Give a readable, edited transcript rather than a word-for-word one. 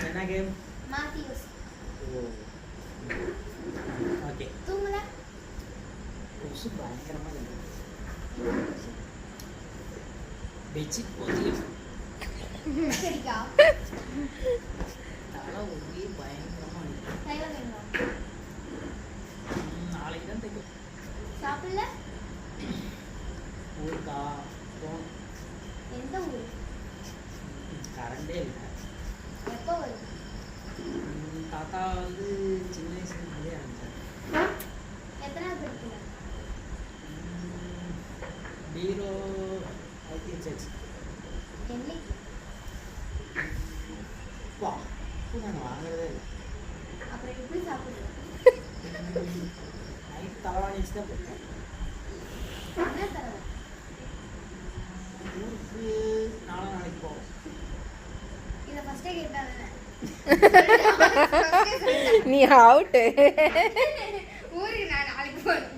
என்ன கேம்? மாத்தியோஸ். ஓ ஓகே. தூங்கல? கொசு பயங்கரமா இருக்கு. பெட்ஷீட் போத்தி சரிக்கா. தலை ஒரே பயங்கரமா இருக்கு. தைலம் வேணுமா? நாளைக்கு தான் தைக்கும். சாப்பிடல? ஊருக்கா போகணும். எந்த ஊரு? கரண்டே இல்லை. எப்போ வரும்? தாத்தா வந்து சின்ன வயசுல நிறைய ஆரம்பிச்சார். எத்தனாவது படிக்கல? பீரோ ஐடிஹெச். என்னைக்கு? வா நான் வாங்குறதே இல்லை. அப்புறம் எப்படி சாப்பிடுறது? நைட் தலைவாணி வச்சு தான் போட்டேன். என்ன தரவ? ஊருக்கு நாளைக்கு போவோம். இதை ஃபர்ஸ்டே கேட்டாதானே? நீ அவுட்டு. ஊருக்கு நான் நாளைக்கு போறேன்.